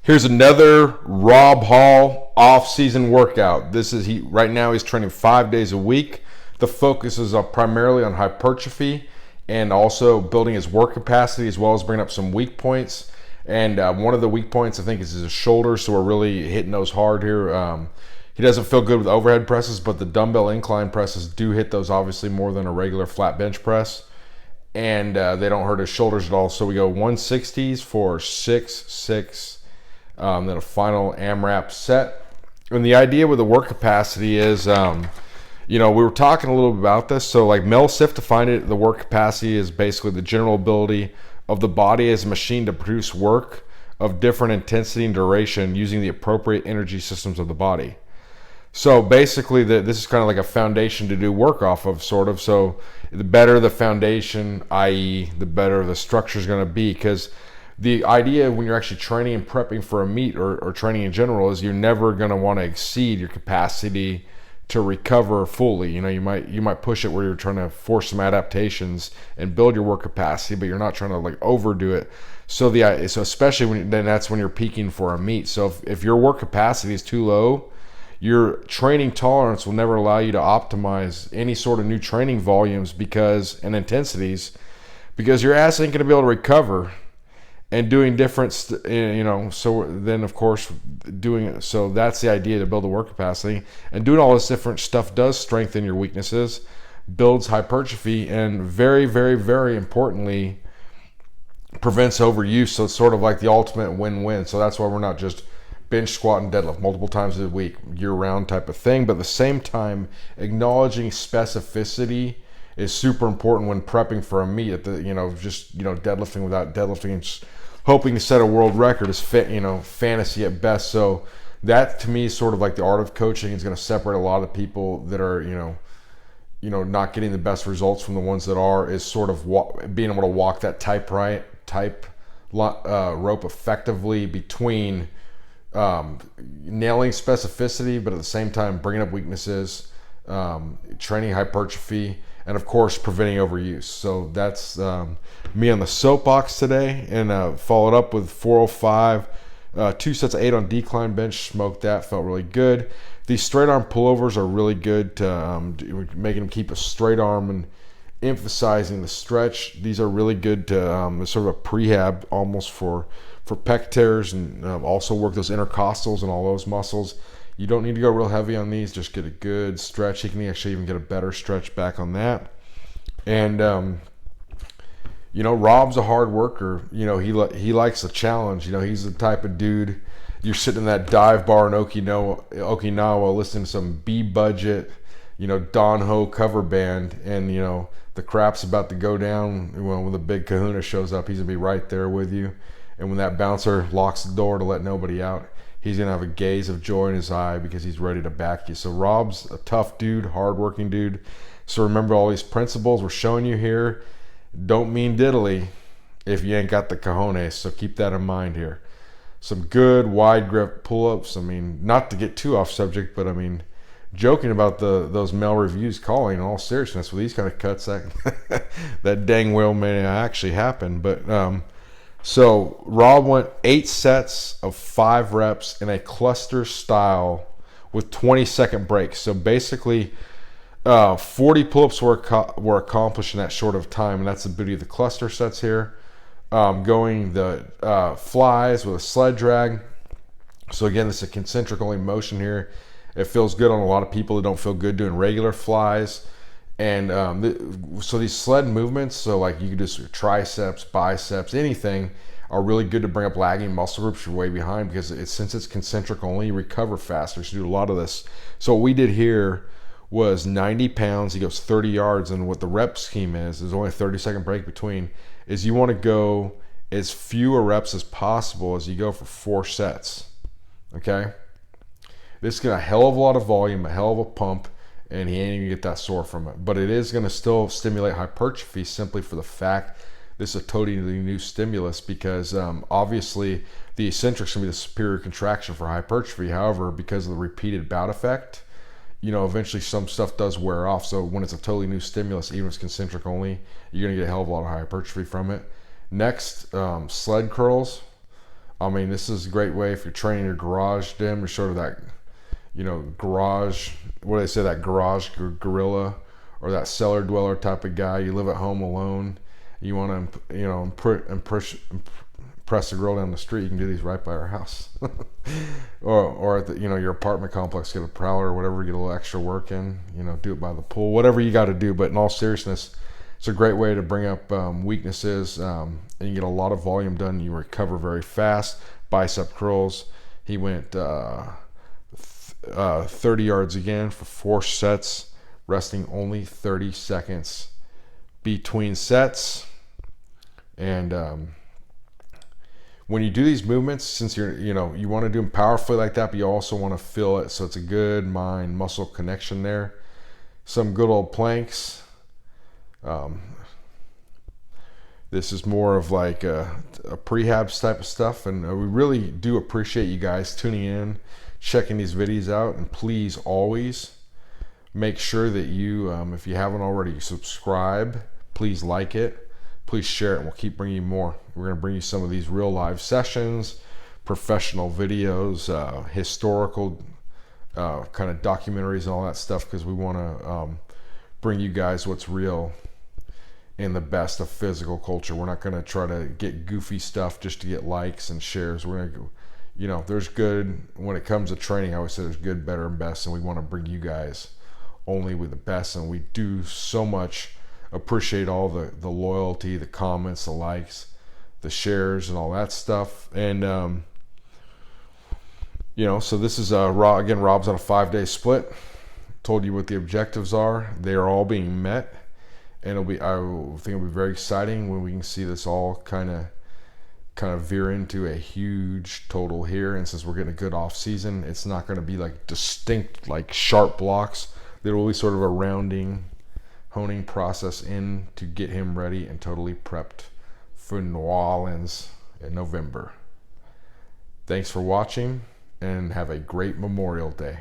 Here's another Rob Hall off-season workout. Right now he's training 5 days a week. The focus is primarily on hypertrophy and also building his work capacity, as well as bringing up some weak points. And one of the weak points I think is his shoulders, so we're really hitting those hard here. He doesn't feel good with overhead presses, but the dumbbell incline presses do hit those obviously more than a regular flat bench press. And they don't hurt his shoulders at all. So we go 160s for 6, then a final AMRAP set. And the idea with the work capacity is, we were talking a little bit about this. So like Mel Siff defined it, the work capacity is basically the general ability of the body as a machine to produce work of different intensity and duration using the appropriate energy systems of the body. So basically this is kind of like a foundation to do work off of, sort of. So the better the foundation, i.e. the better the structure is going to be, because the idea when you're actually training and prepping for a meet or training in general is you're never going to want to exceed your capacity to recover fully. You might push it where you're trying to force some adaptations and build your work capacity, but you're not trying to like overdo it. So especially then that's when you're peaking for a meet. So if your work capacity is too low, your training tolerance will never allow you to optimize any sort of new training volumes and intensities, because your ass ain't going to be able to recover. And doing different, so then of course doing it. So that's the idea, to build the work capacity, and doing all this different stuff does strengthen your weaknesses, builds hypertrophy, and very, very, very importantly, prevents overuse. So it's sort of like the ultimate win-win. So that's why we're not just bench, squat, and deadlift multiple times a week, year-round type of thing. But at the same time, acknowledging specificity is super important when prepping for a meet. Deadlifting without deadlifting and just hoping to set a world record is fantasy at best. So that to me is sort of like the art of coaching. Is going to separate a lot of people that are not getting the best results from the ones that are, is sort of being able to walk that rope effectively between nailing specificity, but at the same time bringing up weaknesses, training hypertrophy, and of course preventing overuse. So that's me on the soapbox today, and followed up with 405, 2 sets of 8 on decline bench. Smoked that, felt really good. These straight arm pullovers are really good to making them keep a straight arm and emphasizing the stretch. These are really good to sort of a prehab almost for pec tears, and also work those intercostals and all those muscles. You don't need to go real heavy on these, just get a good stretch. You can actually even get a better stretch back on that. And Rob's a hard worker. He likes a challenge. He's the type of dude, you're sitting in that dive bar in Okinawa listening to some B-budget, Don Ho cover band, and the crap's about to go down. When the big kahuna shows up, he's gonna be right there with you. And when that bouncer locks the door to let nobody out, he's going to have a gaze of joy in his eye because he's ready to back you. So Rob's a tough dude, hardworking dude. So remember all these principles we're showing you here don't mean diddly if you ain't got the cojones. So keep that in mind here. Some good wide grip pull-ups. Not to get too off subject, but joking about those male reviews calling, in all seriousness, with these kind of cuts, that dang well may actually happen. But so Rob went 8 sets of 5 reps in a cluster style with 20-second breaks. So basically 40 pull-ups were accomplished in that short of time, and that's the beauty of the cluster sets here. Going the flies with a sled drag. So again, this is a concentric only motion here. It feels good on a lot of people that don't feel good doing regular flies. And so these sled movements, so like you can do triceps, biceps, anything, are really good to bring up lagging muscle groups you're way behind, because since it's concentric only, you recover faster. So you do a lot of this. So what we did here was 90 pounds. He goes 30 yards, and what the rep scheme is, there's only a 30-second break between, is you want to go as fewer reps as possible as you go for 4 sets. Okay? This is going to hell of a lot of volume, a hell of a pump, and he ain't even get that sore from it. But it is going to still stimulate hypertrophy, simply for the fact this is a totally new stimulus, because obviously the eccentric is going to be the superior contraction for hypertrophy. However, because of the repeated bout effect, eventually some stuff does wear off. So when it's a totally new stimulus, even if it's concentric only, you're going to get a hell of a lot of hypertrophy from it. Next, sled curls. I mean, this is a great way if you're training your garage gym, you're sort of that, garage, what do they say, that garage gorilla or that cellar dweller type of guy. You live at home alone. You want to, impress the girl down the street. You can do these right by her house, or at the, your apartment complex. Get a prowler or whatever. Get a little extra work in. Do it by the pool. Whatever you got to do. But in all seriousness, it's a great way to bring up weaknesses, and you get a lot of volume done. You recover very fast. Bicep curls. He went 30 yards again for 4 sets, resting only 30 seconds between sets. And when you do these movements, since you want to do them powerfully like that, but you also want to feel it, so it's a good mind muscle connection there. Some good old planks. This is more of like a prehab type of stuff, and we really do appreciate you guys tuning in, checking these videos out. And please always make sure that you, if you haven't already, subscribe. Please like it, please share it, and we'll keep bringing you more. We're going to bring you some of these real live sessions, professional videos, historical kind of documentaries and all that stuff, because we want to bring you guys what's real in the best of physical culture. We're not going to try to get goofy stuff just to get likes and shares. We're going to, there's good, when it comes to training, I always say there's good, better, and best, and we want to bring you guys only with the best. And we do so much appreciate all the loyalty, the comments, the likes, the shares, and all that stuff. And so this is again, Rob's on a 5-day split. Told you what the objectives are. They are all being met. And I think it'll be very exciting when we can see this all kind of veer into a huge total here. And since we're getting a good off season, it's not going to be like distinct, like sharp blocks. There will be sort of a rounding, honing process in to get him ready and totally prepped for New Orleans in November. Thanks for watching, and have a great Memorial Day.